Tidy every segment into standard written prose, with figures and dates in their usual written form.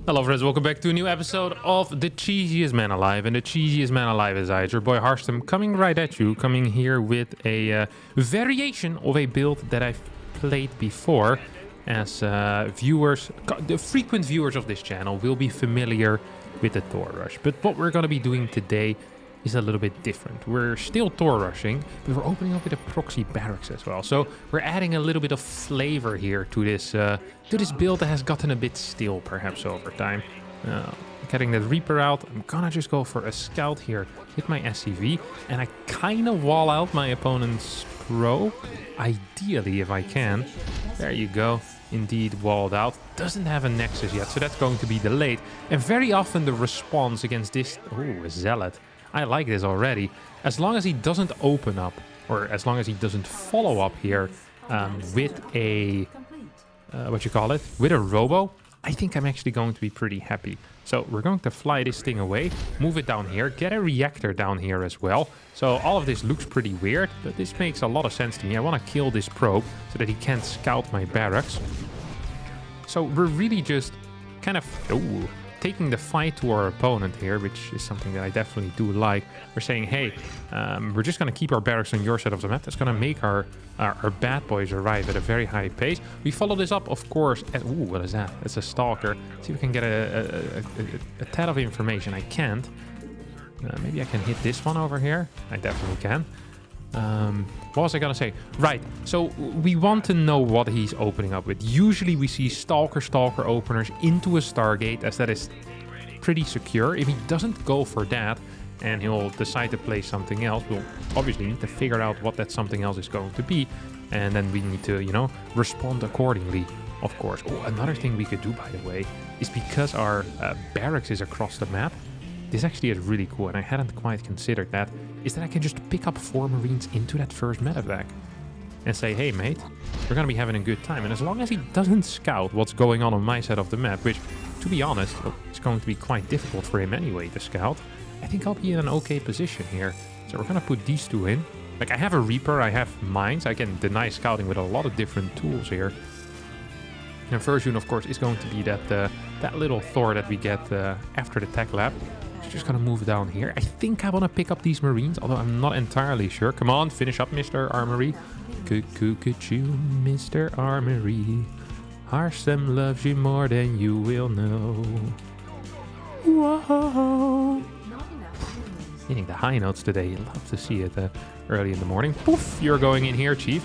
Hello friends, welcome back to a new episode of The Cheesiest Man Alive. And the cheesiest man alive is I, it's your boy Harstem, coming right at you, coming here with a variation of a build that I've played before. As viewers, the frequent viewers of this channel will be familiar with the Thor rush. But what we're going to be doing today is a little bit different. We're still Thor rushing, but we're opening up with a proxy barracks as well. So we're adding a little bit of flavor here to this build that has gotten a bit stale perhaps over time. Getting that Reaper out, I'm gonna just go for a scout here with my SCV, and I kind of wall out my opponent's pro, ideally if I can. There you go. Indeed walled out. Doesn't have a nexus yet, so that's going to be delayed. And very often the response against this... Oh, a zealot. I like this already. As long as he doesn't open up, or as long as he doesn't follow up here with a... with a robo, I think I'm actually going to be pretty happy. So we're going to fly this thing away, move it down here, get a reactor down here as well. So all of this looks pretty weird, but this makes a lot of sense to me. I want to kill this probe so that he can't scout my barracks. So we're really just kind of taking the fight to our opponent here, which is something that I definitely do like. We're saying, hey, we're just going to keep our barracks on your side of the map. That's going to make our bad boys arrive at a very high pace. We follow this up, of course, at... Ooh, what is that? It's a stalker. Let's see if we can get a tad of information. I can't. Maybe I can hit this one over here. I definitely can. What was I gonna say? Right, so we want to know what he's opening up with. Usually we see stalker openers into a Stargate, as that is pretty secure. If he doesn't go for that and he'll decide to play something else, we'll obviously need to figure out what that something else is going to be, and then we need to, you know, respond accordingly, of course. Oh, another thing we could do, by the way, is because our barracks is across the map. This actually is really cool, and I hadn't quite considered that, is that I can just pick up 4 Marines into that first medevac and say, hey mate, we're gonna be having a good time. And as long as he doesn't scout what's going on my side of the map, which, to be honest, it's going to be quite difficult for him anyway to scout, I think I'll be in an okay position here. So we're gonna put these 2 in. Like, I have a Reaper, I have mines, I can deny scouting with a lot of different tools here. And first unit, of course, is going to be that little Thor that we get after the tech lab. Just gonna move down here. I think I want to pick up these Marines, although I'm not entirely sure. Come on, finish up, Mr. Armory. Could you, Mr. Armory? Harstem loves you more than you will know. Whoa. Hitting the high notes today. Love to see it early in the morning. Poof, you're going in here, Chief.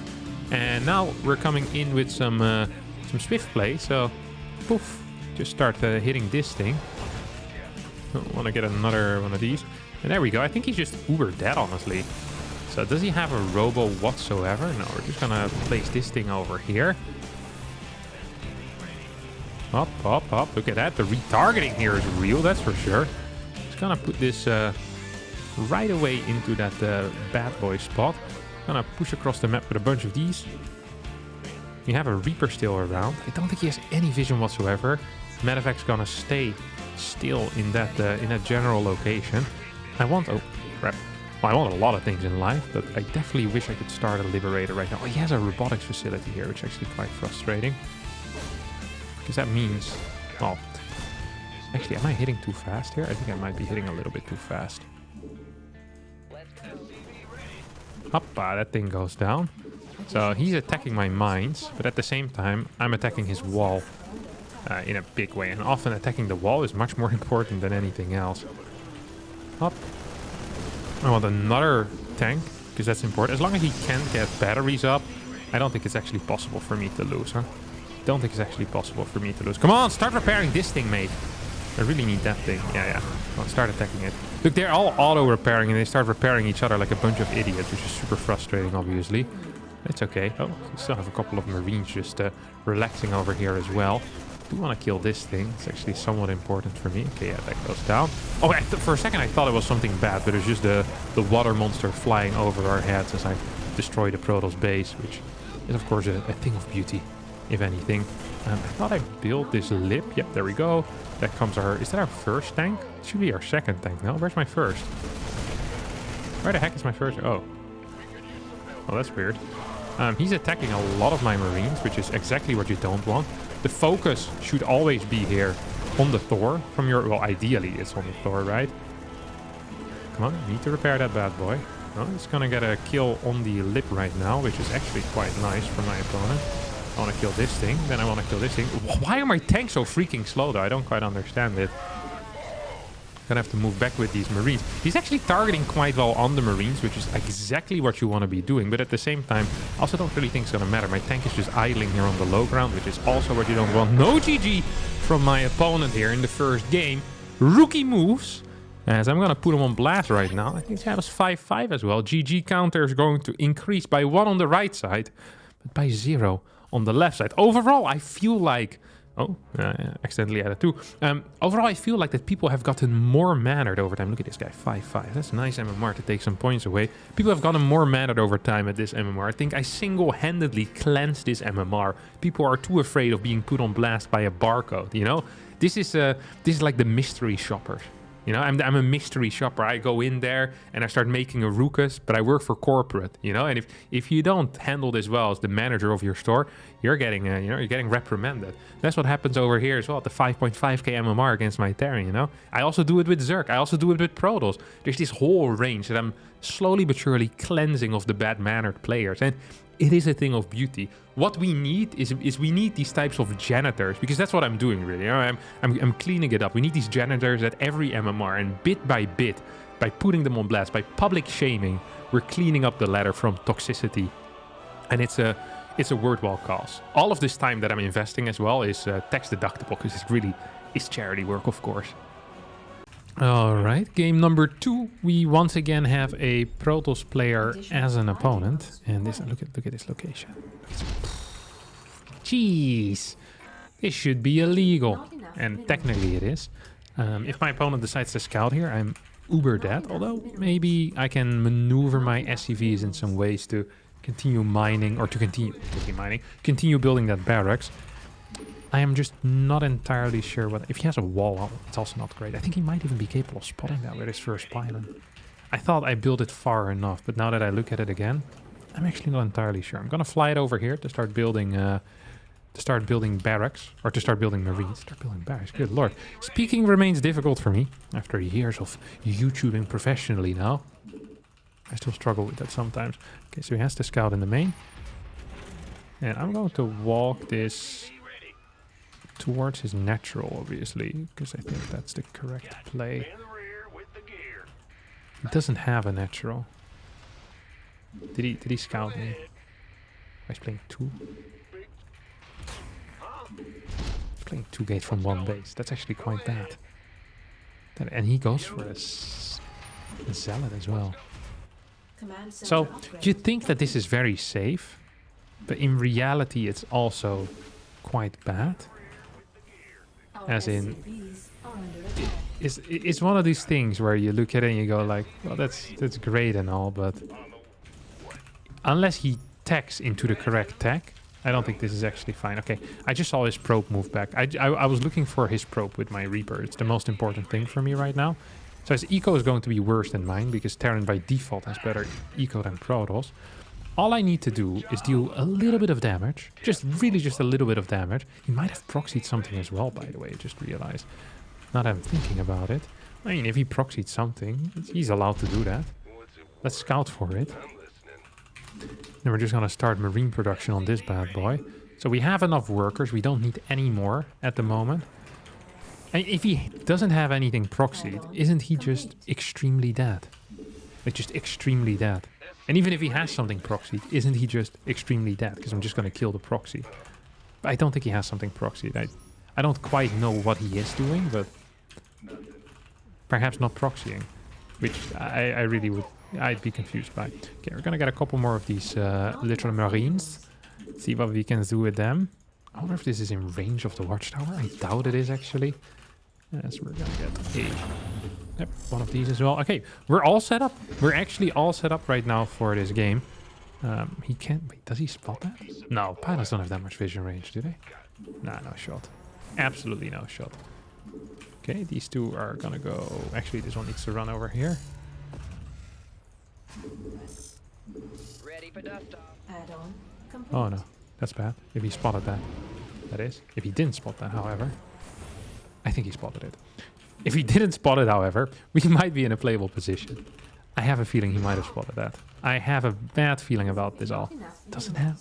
And now we're coming in with some swift play. So, poof, just start hitting this thing. I want to get another one of these. And there we go. I think he's just uber dead, honestly. So does he have a robo whatsoever? No, we're just going to place this thing over here. Up. Look at that. The retargeting here is real, that's for sure. Just going to put this right away into that bad boy spot. Going to push across the map with a bunch of these. We have a Reaper still around. I don't think he has any vision whatsoever. Medevac's going to stay still in that general location. I want... Oh, crap. Well, I want a lot of things in life, but I definitely wish I could start a Liberator right now. Oh, he has a robotics facility here, which is actually quite frustrating. Because that means... Well, actually, am I hitting too fast here? I think I might be hitting a little bit too fast. Hoppa, that thing goes down. So he's attacking my mines, but at the same time, I'm attacking his wall. In a big way, and often attacking the wall is much more important than anything else. Up. I want another tank, because that's important. As long as he can get batteries up, I don't think it's actually possible for me to lose, huh? Don't think it's actually possible for me to lose. Come on, start repairing this thing, mate. I really need that thing. Yeah. Well, start attacking it. Look, they're all auto-repairing, and they start repairing each other like a bunch of idiots, which is super frustrating, obviously. It's okay. Oh, we still have a couple of Marines just relaxing over here as well. I do want to kill this thing. It's actually somewhat important for me. Okay, yeah, that goes down. Oh, for a second I thought it was something bad, but it's just the water monster flying over our heads as I destroy the Protoss base, which is, of course, a thing of beauty, if anything. I thought I built this lip. Yep, there we go. That comes our... Is that our first tank? It should be our second tank. No, where's my first? Where the heck is my first? Oh. Oh, that's weird. He's attacking a lot of my Marines, which is exactly what you don't want. The focus should always be here on the Thor from your... Well, ideally it's on the Thor, right? Come on, need to repair that bad boy. Oh, it's gonna get a kill on the lip right now, which is actually quite nice for my opponent. I want to kill this thing, then I want to kill this thing. Why are my tanks so freaking slow though? I don't quite understand it. Gonna have to move back with these Marines. He's actually targeting quite well on the Marines, which is exactly what you want to be doing. But at the same time, I also don't really think it's gonna matter. My tank is just idling here on the low ground, which is also what you don't want. No GG from my opponent here in the first game. Rookie moves. As I'm gonna put him on blast right now. I think that was 5-5 as well. GG counter is going to increase by 1 on the right side, but by 0 on the left side. Overall, I feel like... Oh, accidentally added 2. Overall, I feel like that people have gotten more mannered over time. Look at this guy, 5-5. That's a nice MMR to take some points away. People have gotten more mannered over time at this MMR. I think I single-handedly cleansed this MMR. People are too afraid of being put on blast by a barcode, you know? This is like the mystery shoppers. You know, I'm a mystery shopper. I go in there and I start making a ruckus, but I work for corporate, you know. And if you don't handle this well as the manager of your store, you're getting you're getting reprimanded. That's what happens over here as well. The 5.5k MMR against my Terran, you know. I also do it with Zerg. I also do it with Protoss. There's this whole range that I'm slowly but surely cleansing of the bad-mannered players, and it is a thing of beauty. What we need is we need these types of janitors, because that's what I'm doing really. You know, I'm cleaning it up. We need these janitors at every MMR, and bit by bit, by putting them on blast, by public shaming, we're cleaning up the ladder from toxicity, and it's a worthwhile cause. All of this time that I'm investing as well is tax deductible, because it's charity work, of course. All right, game number 2. We once again have a Protoss player as an opponent, and this look at this location. Jeez, this should be illegal, and technically it is. If my opponent decides to scout here, I'm uber dead. Although maybe I can maneuver my SCVs in some ways to continue mining, or to continue building that barracks. I am just not entirely sure what... If he has a wall, it's also not great. I think he might even be capable of spotting that with his first pylon. I thought I built it far enough, but now that I look at it again, I'm actually not entirely sure. I'm gonna fly it over here to start building barracks, or to start building Marines. Start building barracks, good lord. Speaking remains difficult for me after years of YouTubing professionally now. I still struggle with that sometimes. Okay, so he has to scout in the main. And I'm going to walk this towards his natural, obviously, because I think that's the correct play. He doesn't have a natural. Did he scout me? He's playing 2. He's playing 2 gates from 1 base. That's actually quite bad. And he goes for a zealot as well. So you'd think that this is very safe, but in reality it's also quite bad. As in, it's one of these things where you look at it and you go like, well, that's great and all, but unless he techs into the correct tech, I don't think this is actually fine. Okay, I just saw his probe move back. I was looking for his probe with my Reaper. It's the most important thing for me right now. So his eco is going to be worse than mine, because Terran by default has better eco than Protoss. All I need to do is deal a little bit of damage. Just a little bit of damage. He might have proxied something as well, by the way, I just realized. Now that I'm thinking about it. I mean, if he proxied something, he's allowed to do that. Let's scout for it. Then we're just going to start Marine production on this bad boy. So we have enough workers. We don't need any more at the moment. And if he doesn't have anything proxied, isn't he just extremely dead? Like, just extremely dead. And even if he has something proxied, isn't he just extremely dead? Because I'm just going to kill the proxy. But I don't think he has something proxied. I don't quite know what he is doing, but perhaps not proxying, which I really would... I'd be confused by. Okay, we're going to get a couple more of these little Marines. See what we can do with them. I wonder if this is in range of the watchtower. I doubt it is, actually. Yes, we're going to get a... Yep, one of these as well. Okay, we're all set up. We're actually all set up right now for this game. He can't... Wait, does he spot that? No, pilots don't have that much vision range, do they? Nah, no shot. Absolutely no shot. Okay, these two are gonna go... Actually, this one needs to run over here. Ready for dust off. Add-on complete. Oh no, that's bad. If he spotted that. That is. If he didn't spot that, however. I think he spotted it. If he didn't spot it, however, we might be in a playable position. I have a feeling he might have spotted that. I have a bad feeling about this all. Doesn't have...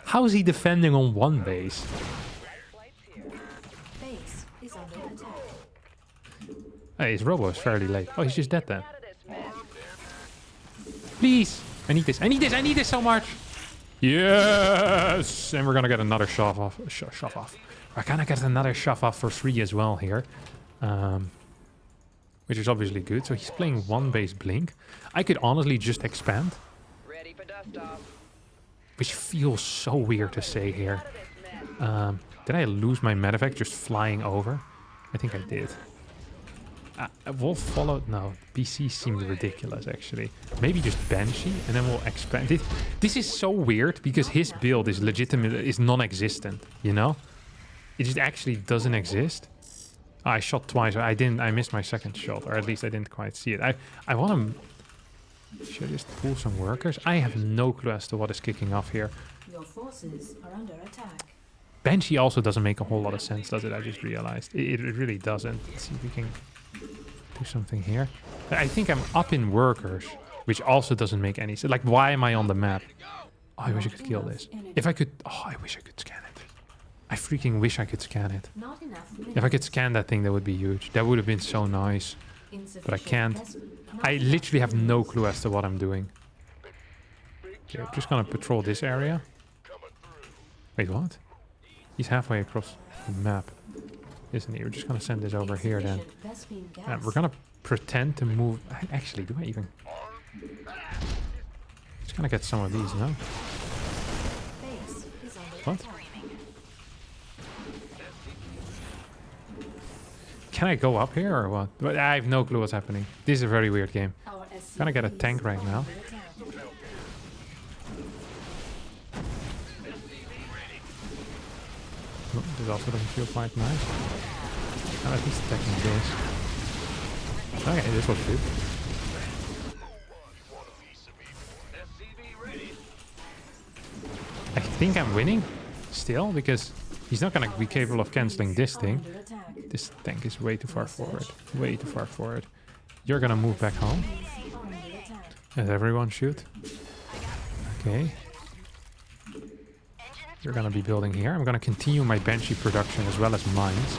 How is he defending on one base? Base is under attack. Hey, his robo is fairly late. Oh, he's just dead then. Please! I need this. I need this. I need this so much. Yes! And we're gonna get another shove off. Shove off. We're gonna get another shove off for 3 as well here. Which is obviously good. So he's playing one base blink. I could honestly just expand. Ready for dust off. Which feels so weird to say here. Did I lose my medevac just flying over? I think I did. Wolf followed... No, BC seemed ridiculous, actually. Maybe just Banshee, and then we'll expand it. This is so weird, because his build is legitimate, is non-existent, you know? It just actually doesn't exist. Oh, I shot twice. I missed my second shot, or at least I didn't quite see it. I want to... Should I just pull some workers? I have no clue as to what is kicking off here. Your forces are under attack. Banshee also doesn't make a whole lot of sense, does it? I just realized. It really doesn't. Let's see if we can... do something here. I think I'm up in workers, which also doesn't make any sense. Like, why am I on the map? Oh, I wish I could kill this. If I could... Oh, I wish I could scan it. I freaking wish I could scan it. Not enough If I could scan that thing, that would be huge. That would have been so nice. But I can't. I literally have no clue as to what I'm doing. Okay, I'm just gonna patrol this area. Wait, what? He's halfway across the map, isn't he? We're just gonna send this over here then. We're gonna pretend to move... Actually, do I even... Just gonna get some of these, no? What? Can I go up here or what? But I have no clue what's happening. This is a very weird game. Gonna get a tank right now. Oh, this also doesn't feel quite nice. I'm at least attacking this. Okay, this was good. I think I'm winning still, because he's not gonna be capable of cancelling this thing. This tank is way too far forward. Way too far forward. You're gonna move back home. Let everyone shoot. Okay. You're gonna be building here. I'm gonna continue my Banshee production as well as mines.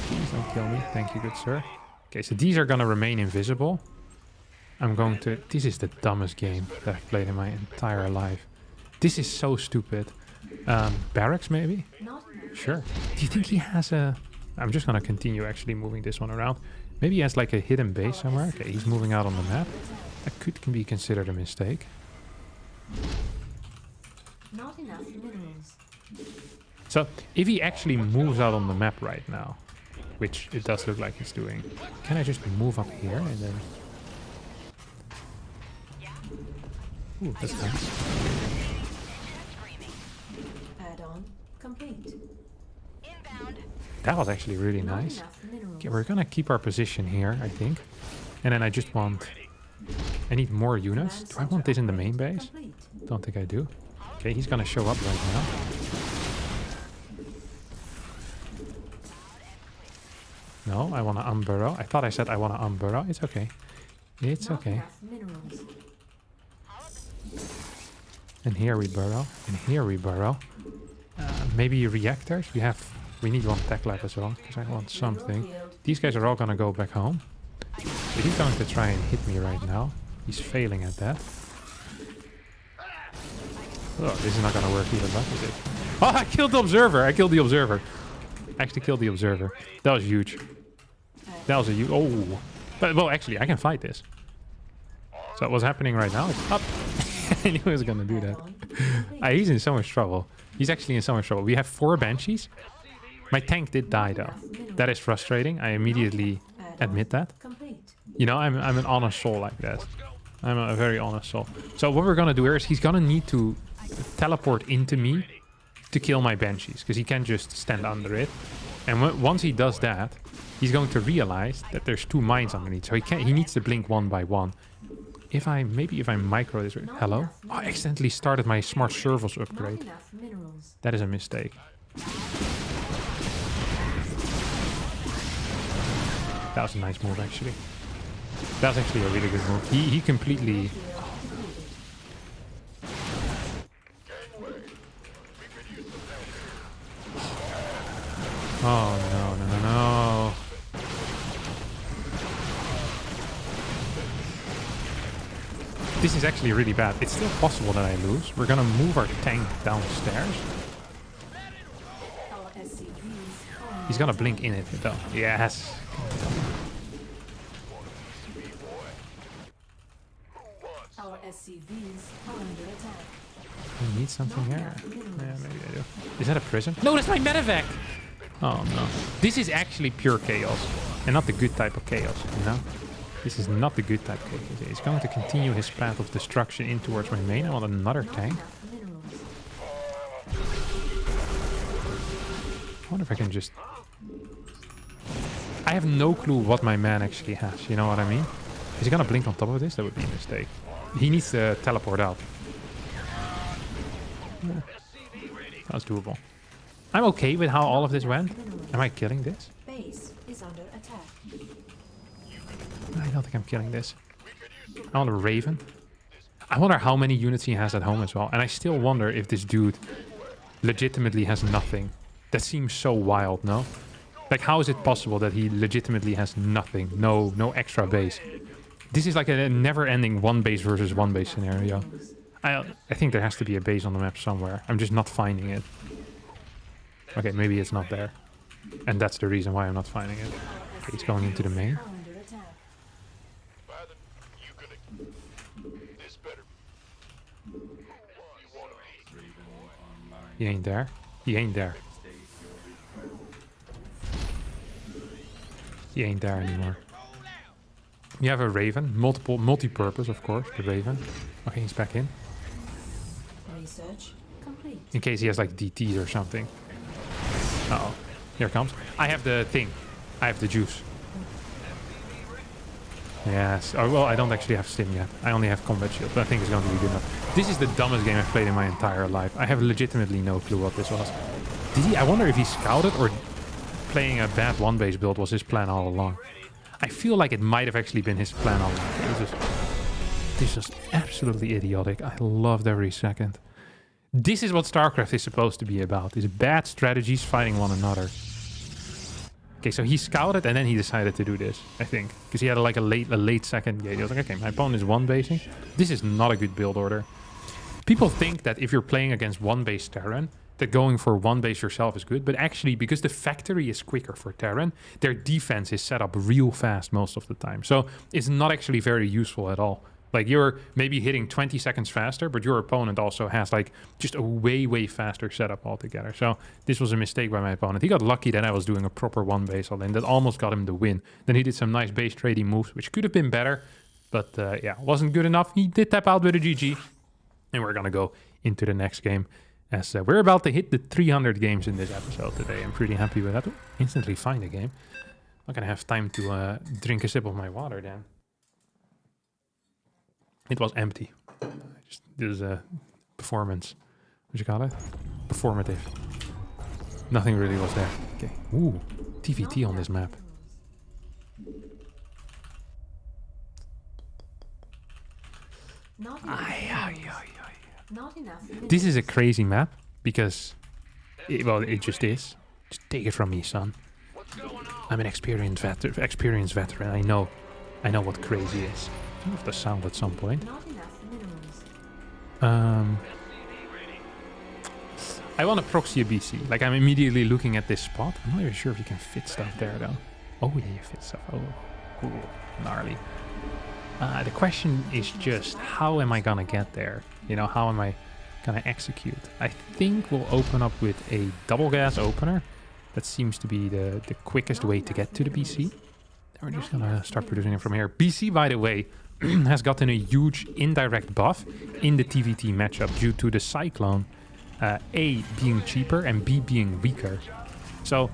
Please don't kill me. Thank you, good sir. Okay, so these are gonna remain invisible. I'm going to... This is the dumbest game that I've played in my entire life. This is so stupid. Barracks, maybe? Sure. Do you think he has a... I'm just gonna continue actually moving this one around. Maybe he has like a hidden base somewhere. Okay, he's moving out on the map. That can be considered a mistake. Not enough minerals. So, if he actually moves out on the map right now, which it does look like he's doing, can I just move up here and then... Ooh, that's nice. Add-on complete. That was actually really nice. Okay, we're gonna keep our position here, I think. And then I just want... I need more units. Do I want this in the main base? Don't think I do. Okay, he's gonna show up right now. No, I want to unburrow. I thought I said I want to unburrow. It's okay. It's okay. And here we burrow. And here we burrow. Maybe reactors. We need one tech lab as well, because I want something. These guys are all gonna go back home. So he's going to try and hit me right now. He's failing at that. Oh, this is not gonna work either, but is it? Oh, I killed the observer! I killed the observer. I actually killed the observer. That was huge. That was a huge... Oh! But, well, actually, I can fight this. So what's happening right now is up. I knew he was gonna do that. He's in so much trouble. He's actually in so much trouble. We have 4 Banshees. My tank did die, though. That is frustrating. I immediately admit that. You know, I'm an honest soul like that. I'm a very honest soul. So what we're gonna do here is he's gonna need to teleport into me to kill my Banshees, because he can't just stand under it. And once he does that, he's going to realize that there's 2 mines underneath. So he needs to blink one by one. Maybe if I micro this... Hello? Oh, I accidentally started my smart servos upgrade. That was a nice move, actually. That's actually a really good move. He completely... Oh, no. This is actually really bad. It's still possible that I lose. We're gonna move our tank downstairs. Our SCVs He's gonna blink in it, though. Yes. Our SCVs are under attack. I need something here. Yeah, maybe I do. Is that a prison? No, that's my medevac! Oh, no. This is actually pure chaos. And not the good type of chaos, you know? This is not the good type of chaos. He's going to continue his path of destruction in towards my main. I want another tank. I wonder if I can just... I have no clue what my man actually has, you know what I mean? Is he gonna blink on top of this? That would be a mistake. He needs to teleport out. Yeah. That's doable. I'm okay with how all of this went. Am I killing this? Base is under attack. I don't think I'm killing this. I want a Raven. I wonder how many units he has at home as well. And I still wonder if this dude legitimately has nothing. That seems so wild, no? Like, how is it possible that he legitimately has nothing? No extra base. This is like a never-ending one base versus one base scenario. I think there has to be a base on the map somewhere. I'm just not finding it. Okay, maybe it's not there. And that's the reason why I'm not finding it. Okay, he's going into the main. He ain't there. He ain't there. He ain't there anymore. You have a Raven. Multi-purpose, of course. The Raven. Okay, he's back in. Research complete. In case he has like DTs or something. Uh-oh. Here it comes. I have the thing. I have the juice. Yes. Oh, well, I don't actually have stim yet. I only have combat shield, but I think it's going to be good enough. This is the dumbest game I've played in my entire life. I have legitimately no clue what this was. Did he? I wonder if he scouted or playing a bad one-base build was his plan all along. I feel like it might have actually been his plan all along. This is just absolutely idiotic. I loved every second. This is what StarCraft is supposed to be about. Is bad strategies fighting one another. Okay, so he scouted and then he decided to do this, I think. Because he had like a late second gate. He was like, okay, my opponent is one-basing. This is not a good build order. People think that if you're playing against one-base Terran, that going for one base yourself is good. But actually, because the factory is quicker for Terran, their defense is set up real fast most of the time. So it's not actually very useful at all. Like, you're maybe hitting 20 seconds faster, but your opponent also has like just a way faster setup altogether. So this was a mistake by my opponent. He got lucky that I was doing a proper one base all in. That almost got him the win. Then he did some nice base trading moves, which could have been better. But yeah, wasn't good enough. He did tap out with a GG. And we're going to go into the next game. As we're about to hit the 300 games in this episode today. I'm pretty happy with that. Ooh, instantly find a game. I'm not going to have time to drink a sip of my water then. It was empty. Just this performance. What you call it? Performative. Nothing really was there. Okay. Ooh, TvT on this map. Not enough. This is a crazy map because, it just is. Just take it from me, son. I'm an experienced veteran. I know what crazy is. I have the sound at some point. Not enough minerals. I want to proxy a BC. Like, I'm immediately looking at this spot. I'm not even sure if you can fit stuff there, though. Oh, yeah, you fit stuff. Oh, cool. Gnarly. The question is just, how am I gonna get there? You know, how am I gonna execute? I think we'll open up with a double gas opener. That seems to be the quickest way to get to the BC. We're just gonna start producing it from here. BC, by the way, has gotten a huge indirect buff in the TvT matchup due to the Cyclone, A being cheaper and B being weaker. So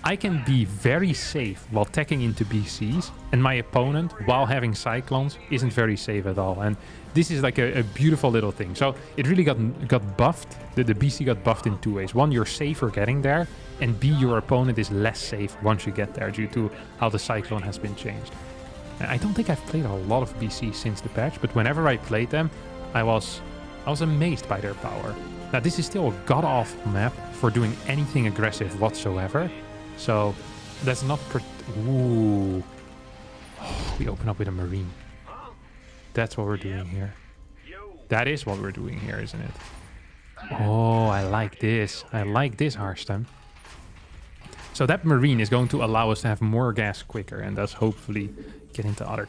I can be very safe while teching into BCs, and my opponent, while having Cyclones, isn't very safe at all. And this is like a beautiful little thing. So it really got buffed. The BC got buffed in two ways. One, you're safer getting there, and B, your opponent is less safe once you get there due to how the Cyclone has been changed. And I don't think I've played a lot of BCs since the patch, but whenever I played them, I was amazed by their power. Now, this is still a god-awful map for doing anything aggressive whatsoever. So that's not... Ooh. Oh, we open up with a Marine. That's what we're doing here. That is what we're doing here, isn't it? Oh, I like this. I like this, Harstem. So that Marine is going to allow us to have more gas quicker and thus hopefully get into other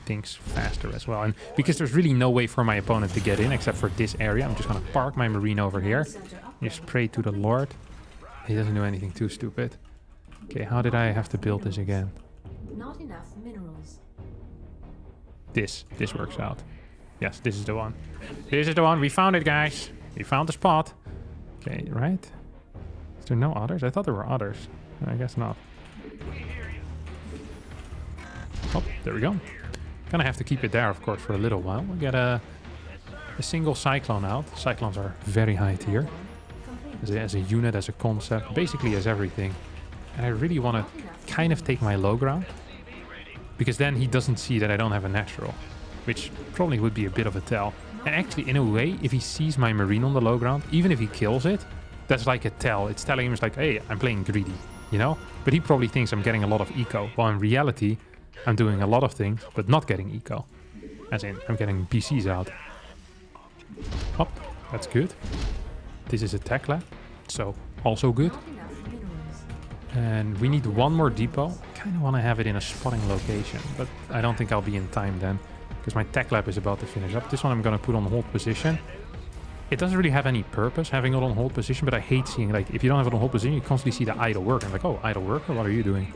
things faster as well. And because there's really no way for my opponent to get in except for this area, I'm just going to park my Marine over here. Just pray to the Lord. He doesn't do anything too stupid. Okay, how did I have to build this again? Not enough minerals. This works out. Yes, this is the one. This is the one. We found it, guys. We found the spot. Okay, right? Is there no others? I thought there were others. I guess not. Oh, there we go. Gonna have to keep it there, of course, for a little while. We'll get a single Cyclone out. Cyclones are very high tier. As a unit, as a concept, basically as everything. And I really want to kind of take my low ground. Because then he doesn't see that I don't have a natural. Which probably would be a bit of a tell. And actually, in a way, if he sees my Marine on the low ground, even if he kills it, that's like a tell. It's telling him, it's like, hey, I'm playing greedy, you know? But he probably thinks I'm getting a lot of eco. While in reality, I'm doing a lot of things, but not getting eco. As in, I'm getting BCs out. Hop, that's good. This is a tech lab, so also good. And we need one more depot. I kind of want to have it in a spotting location, but I don't think I'll be in time then, because my tech lab is about to finish up. This one I'm going to put on hold position. It doesn't really have any purpose having it on hold position, but I hate seeing, like, if you don't have it on hold position, you constantly see the idle worker. I'm like, oh, idle worker, what are you doing?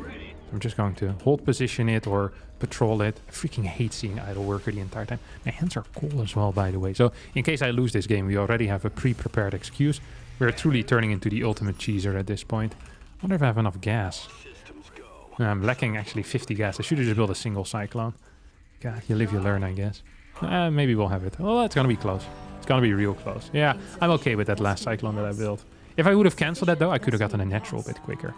I'm just going to hold position it or patrol it. I freaking hate seeing idle worker the entire time. My hands are cold as well, by the way. So in case I lose this game, we already have a pre-prepared excuse. We're truly turning into the ultimate cheeser at this point. I wonder if I have enough gas. I'm lacking actually 50 gas. I should have just built a single Cyclone. God, you live, you learn, I guess. Maybe we'll have it. Oh, it's going to be close. It's going to be real close. Yeah, I'm okay with that last Cyclone that I built. If I would have cancelled that, though, I could have gotten a natural a bit quicker.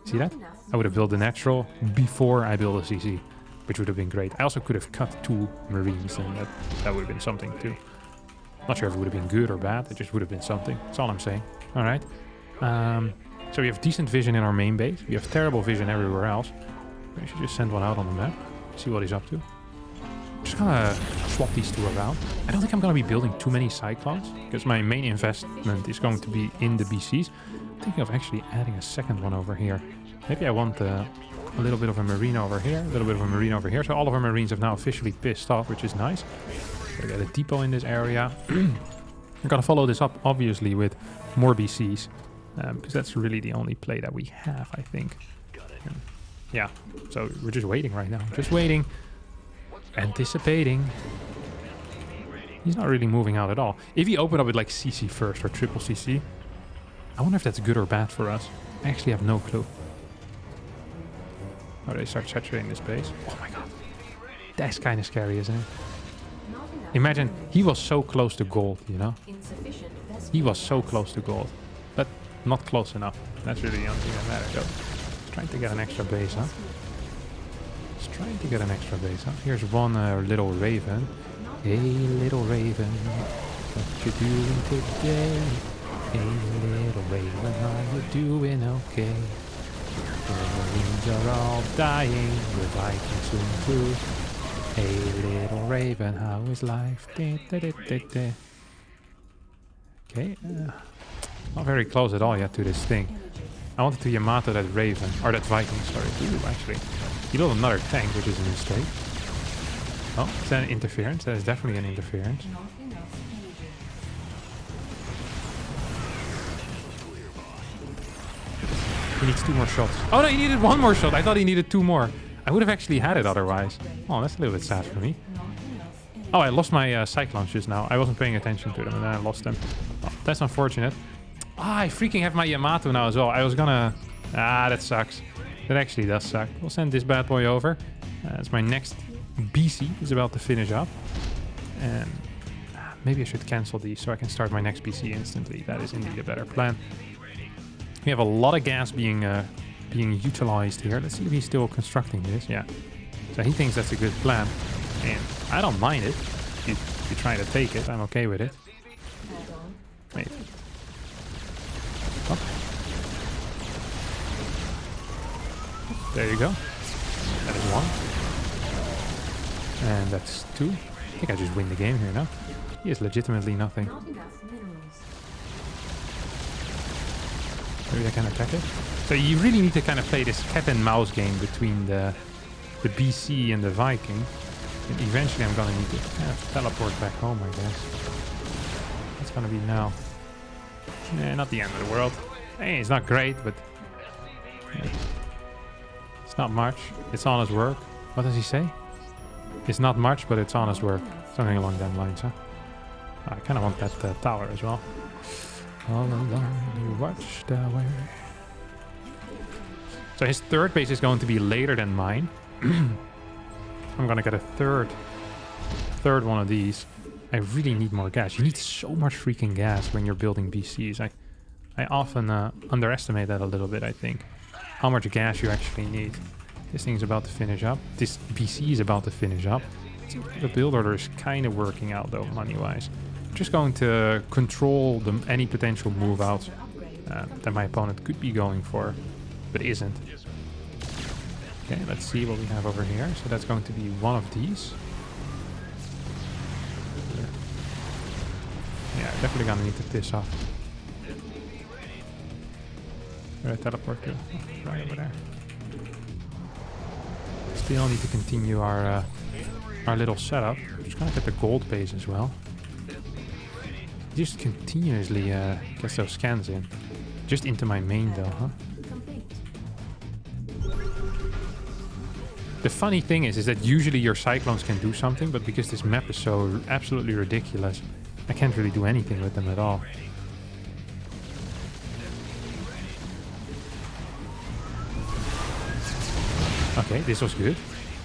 See that? I would have built the natural before I built a CC, which would have been great. I also could have cut 2 Marines, and that would have been something, too. Not sure if it would have been good or bad. It just would have been something. That's all I'm saying. All right. So we have decent vision in our main base. We have terrible vision everywhere else. I should just send one out on the map. See what he's up to. Just gonna swap these two around. I don't think I'm gonna be building too many Cyclones, because my main investment is going to be in the BCs. I'm thinking of actually adding a second one over here. Maybe I want a little bit of a Marine over here, a little bit of a Marine over here. So all of our Marines have now officially pissed off, which is nice. Gotta get a depot in this area. I'm gonna follow this up, obviously, with more BCs. Because that's really the only play that we have, I think. Yeah, so we're just waiting right now. Just waiting. Anticipating. He's not really moving out at all. If he opened up with like CC first or triple CC, I wonder if that's good or bad for us. I actually have no clue. Oh, they start saturating this base. Oh my god. That's kind of scary, isn't it? Imagine, he was so close to gold, you know? He was so close to gold. But not close enough. That's really the only thing that matters. So, just trying to get an extra base, huh? Just trying to get an extra base, huh? Here's one little raven. Hey, little raven, what you doing today? Hey, little raven, are you doing okay? The Marines are all dying, the Vikings soon too. Hey, little raven, how is life? Okay, not very close at all yet to this thing. I wanted to Yamato that Raven, or that Viking, sorry. Ooh, actually. He built another tank, which is a mistake. Oh, is that an interference? That is definitely an interference. He needs 2 more shots. Oh no, he needed 1 more shot. I thought he needed 2 more. I would have actually had it otherwise. Oh, that's a little bit sad for me. Oh, I lost my Cyclones just now. I wasn't paying attention to them and then I lost them. Oh, that's unfortunate. Ah, I freaking have my Yamato now as well. I was gonna Ah, that sucks. That actually does suck. We'll send this bad boy over. As my next BC is about to finish up. And maybe I should cancel these so I can start my next BC instantly. That is indeed a better plan. We have a lot of gas being utilized here. Let's see if he's still constructing this. Yeah. So he thinks that's a good plan. And I don't mind it. If you try to take it, I'm okay with it. Wait. Oh. There you go. That is 1. And that's 2. I think I just win the game here now. He has legitimately nothing. Maybe I can attack it. So you really need to kind of play this cat and mouse game between the BC and the Viking. And eventually I'm gonna need to kind of teleport back home, I guess. It's gonna be now. Not the end of the world. Hey, it's not great, but it's not much. It's honest work. What does he say? It's not much, but it's honest work. Something along that lines, huh? I kind of want that tower as well. All along the watchtower. So his third base is going to be later than mine. I'm gonna get a third one of these. I really need more gas. You need so much freaking gas when you're building BCs. I often underestimate that a little bit, I think. How much gas you actually need. This thing's about to finish up. This BC is about to finish up. The build order is kind of working out though, money-wise. I'm just going to control any potential move outs that my opponent could be going for, but isn't. Okay, let's see what we have over here. So that's going to be one of these. Yeah, definitely gonna need to piss off. Where did I teleport to? Oh, right over there. Still need to continue our little setup. Just gonna get the gold base as well. Just continuously gets those scans in. Just into my main though, huh? The funny thing is that usually your cyclones can do something, but because this map is so absolutely ridiculous, I can't really do anything with them at all. Okay, this was good.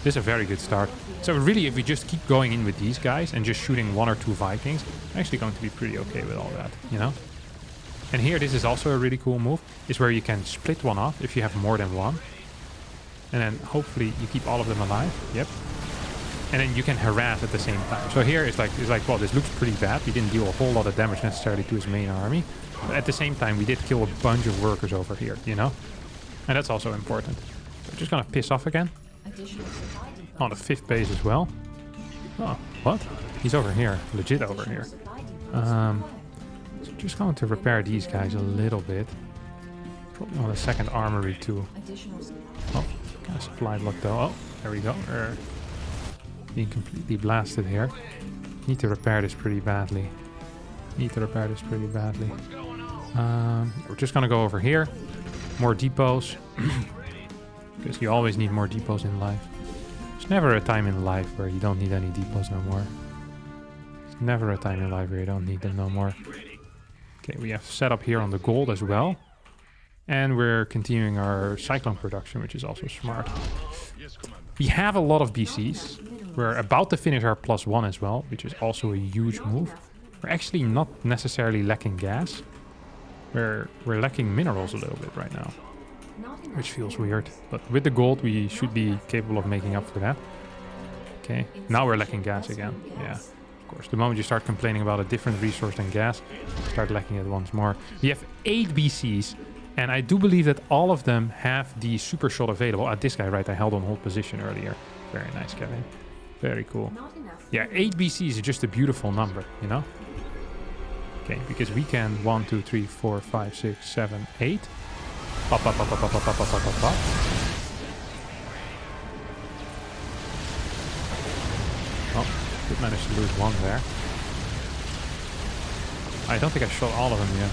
This is a very good start. So really, if we just keep going in with these guys and just shooting 1 or 2 Vikings, I'm actually going to be pretty okay with all that, you know? And here, this is also a really cool move, is where you can split one off if you have more than one. And then hopefully you keep all of them alive. Yep. And then you can harass at the same time. So here it's like, well, this looks pretty bad. We didn't deal a whole lot of damage necessarily to his main army. But at the same time, we did kill a bunch of workers over here, you know? And that's also important. So just gonna piss off again. On the 5th base as well. Oh, what? He's over here. Legit over here. So just going to repair these guys a little bit. Probably on the 2nd armory too. Oh, kind of supply block though. Oh, there we go. Being completely blasted here. Need to repair this pretty badly. We're just gonna go over here. More depots. Because you always need more depots in life. There's never a time in life where you don't need any depots no more. There's never a time in life where you don't need them no more. Okay, we have set up here on the gold as well. And we're continuing our cyclone production, which is also smart. We have a lot of BCs. We're about to finish our +1 as well, which is also a huge move. We're actually not necessarily lacking gas. We're lacking minerals a little bit right now, which feels weird. But with the gold, we should be capable of making up for that. Okay, now we're lacking gas again. Yeah, of course. The moment you start complaining about a different resource than gas, start lacking it once more. We have 8 BCs. And I do believe that all of them have the super shot available. This guy, right, I held on hold position earlier. Very nice, Kevin. Very cool. Yeah, 8 BCs is just a beautiful number, you know? Okay, because we can 1, 2, 3, 4, 5, 6, 7, 8. Pop, pop, pop, pop, pop, pop, pop, pop, pop, pop. Oh, did manage to lose 1 there. I don't think I shot all of them yet.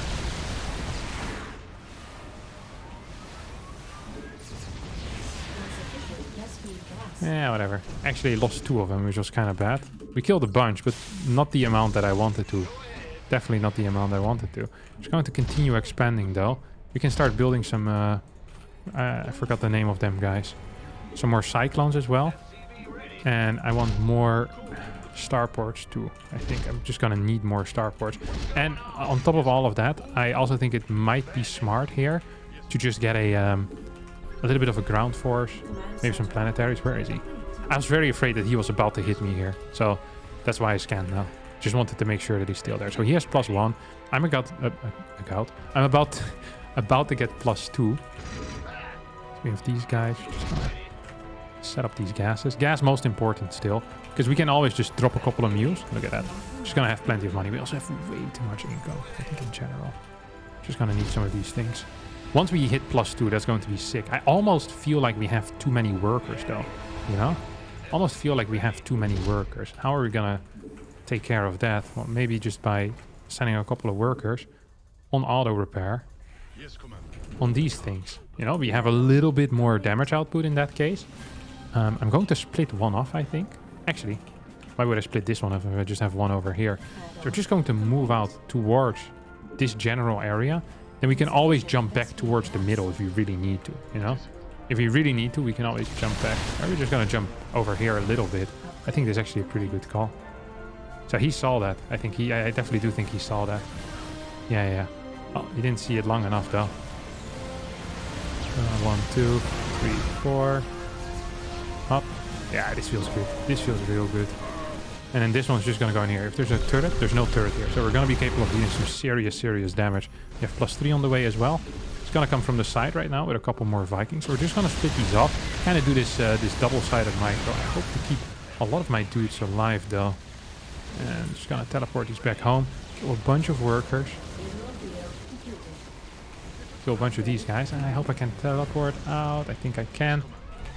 Yeah, whatever. Actually lost 2 of them, which was kind of bad. We killed a bunch, but not the amount that I wanted to. Definitely not the amount I wanted to. Just going to continue expanding though. We can start building some I forgot the name of them guys. Some more cyclones as well. And I want more starports too. I think I'm just gonna need more starports. And on top of all of that, I also think it might be smart here to just get a little bit of a ground force, maybe some planetaries. Where is he? I was very afraid that he was about to hit me here, so that's why I scanned now. Just wanted to make sure that he's still there. So he has +1. I'm I'm about to get +2. So we have these guys. Just gonna set up these gases. Gas most important still, because we can always just drop a couple of mules. Look at that. Just gonna have plenty of money. We also have way too much income, I think, in general. Just gonna need some of these things. Once we hit +2, that's going to be sick. I almost feel like we have too many workers, though. You know? Almost feel like we have too many workers. How are we gonna take care of that? Well, maybe just by sending a couple of workers on auto repair on these things. You know, we have a little bit more damage output in that case. I'm going to split one off, I think. Actually, why would I split this one off if I just have one over here? So we're just going to move out towards this general area. Then we can always jump back towards the middle if we really need to, you know? If we really need to, we can always jump back. Or we're just going to jump over here a little bit. I think this is actually a pretty good call. So he saw that. I definitely do think he saw that. Yeah. Oh, he didn't see it long enough, though. 1, 2, 3, 4. Up. Yeah, this feels good. This feels real good. And then this one's just going to go in here. If there's a turret, there's no turret here. So we're going to be capable of dealing some serious damage. We have +3 on the way as well. It's going to come from the side right now with a couple more Vikings. So we're just going to split these off. Kind of do this this double-sided micro. I hope to keep a lot of my dudes alive, though. And just going to teleport these back home. Kill a bunch of workers. Kill a bunch of these guys. And I hope I can teleport out. I think I can.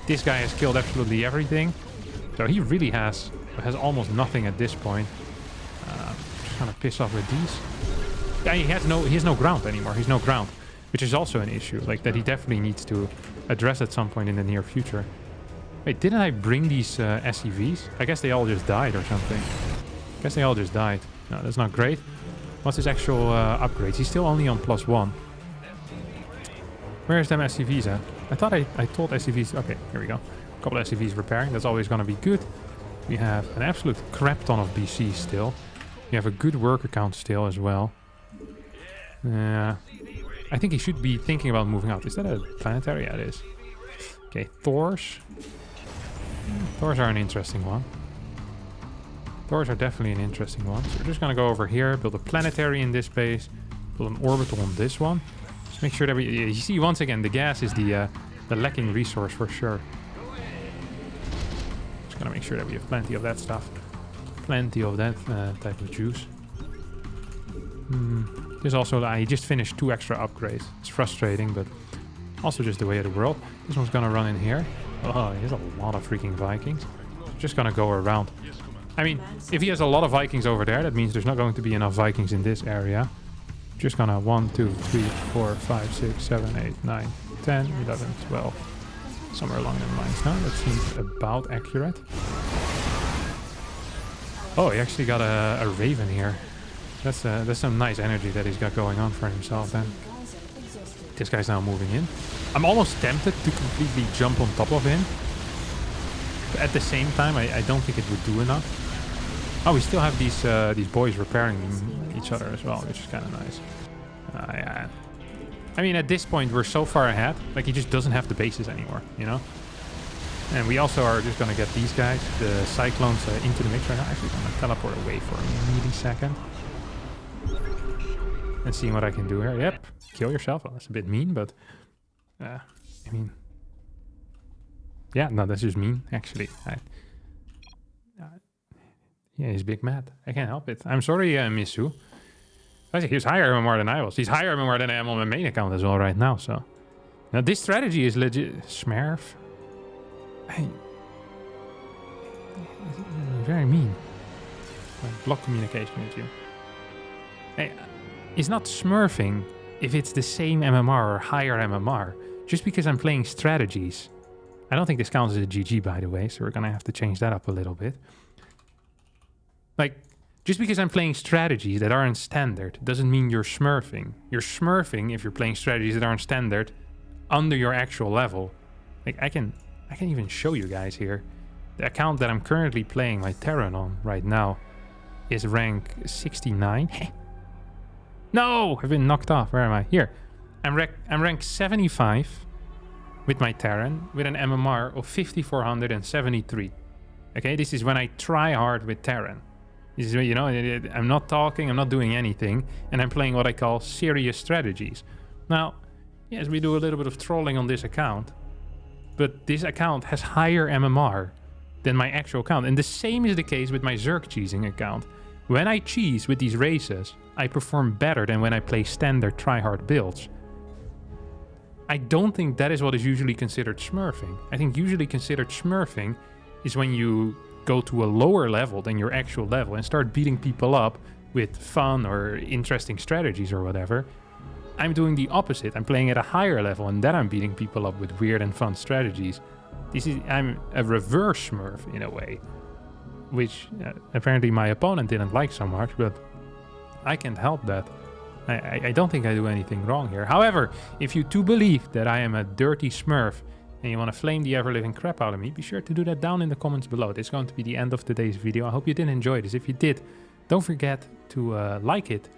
This guy has killed absolutely everything. So he really has almost nothing at this point. Just gonna piss off with these. Yeah, he has no ground anymore. He's no ground, which is also an issue. Like that he definitely needs to address at some point in the near future. Wait, didn't I bring these SCVs? I guess they all just died or something. I guess they all just died. No, that's not great. What's his actual upgrades? He's still only on +1. Where's them SCVs at? I thought I told SCVs. Okay, here we go. A couple of SCVs repairing. That's always going to be good. We have an absolute crap ton of BC still. We have a good worker count still as well. I think he should be thinking about moving out. Is that a planetary? Yeah, it is. Okay, Thors. Thors are an interesting one. Thors are definitely an interesting one. So we're just going to go over here, build a planetary in this base, build an orbital on this one. Just make sure that you see, once again, the gas is the lacking resource for sure. Just gonna make sure that we have plenty of that stuff. Plenty of that type of juice. There's also, he just finished 2 extra upgrades. It's frustrating, but also just the way of the world. This one's gonna run in here. Oh, he has a lot of freaking Vikings. Just gonna go around. I mean, if he has a lot of Vikings over there, that means there's not going to be enough Vikings in this area. Just gonna 1, 2, 3, 4, 5, 6, 7, 8, 9, 10, 11, 12. Somewhere along the lines. No, that seems about accurate. Oh, he actually got a Raven here. That's some nice energy that he's got going on for himself then. This guy's now moving in. I'm almost tempted to completely jump on top of him. But at the same time, I don't think it would do enough. Oh, we still have these boys repairing each other as well, which is kind of nice. Yeah. I mean, at this point, we're so far ahead. Like, he just doesn't have the bases anymore, you know? And we also are just going to get these guys, the Cyclones, into the mix right now. Actually, I'm going to teleport away for a millisecond. And seeing what I can do here. Yep, kill yourself. Well, that's a bit mean, but... I mean... Yeah, no, that's just mean, actually. Yeah, he's big mad. I can't help it. I'm sorry, Misu. I think he's higher MMR than I was. He's higher MMR than I am on my main account as well right now, so... Now, this strategy is legit... Smurf? Very mean. Like, block communication with you. Hey, it's not smurfing if it's the same MMR or higher MMR. Just because I'm playing strategies. I don't think this counts as a GG, by the way, so we're gonna have to change that up a little bit. Like, just because I'm playing strategies that aren't standard doesn't mean you're smurfing. You're smurfing if you're playing strategies that aren't standard under your actual level. Like I can even show you guys here. The account that I'm currently playing my Terran on right now is rank 69. No, I've been knocked off. Where am I? Here. I'm rank 75 with my Terran with an MMR of 5473. Okay, this is when I try hard with Terran. This is, you know, I'm not talking, I'm not doing anything, and I'm playing what I call serious strategies. Now, yes, we do a little bit of trolling on this account, but this account has higher MMR than my actual account. And the same is the case with my Zerg cheesing account. When I cheese with these races, I perform better than when I play standard tryhard builds. I don't think that is what is usually considered smurfing. I think usually considered smurfing is when you go to a lower level than your actual level and start beating people up with fun or interesting strategies or whatever. I'm doing the opposite. I'm playing at a higher level and then I'm beating people up with weird and fun strategies. I'm a reverse smurf in a way, which apparently my opponent didn't like so much, but I can't help that. I don't think I do anything wrong here. However, if you do believe that I am a dirty smurf and you want to flame the ever-living crap out of me, be sure to do that down in the comments below. This is going to be the end of today's video. I hope you did enjoy this. If you did, don't forget to like it.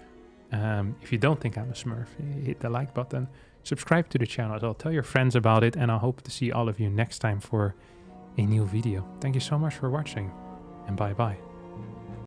If you don't think I'm a smurf, hit the like button. Subscribe to the channel as well. Tell your friends about it, and I hope to see all of you next time for a new video. Thank you so much for watching, and bye-bye.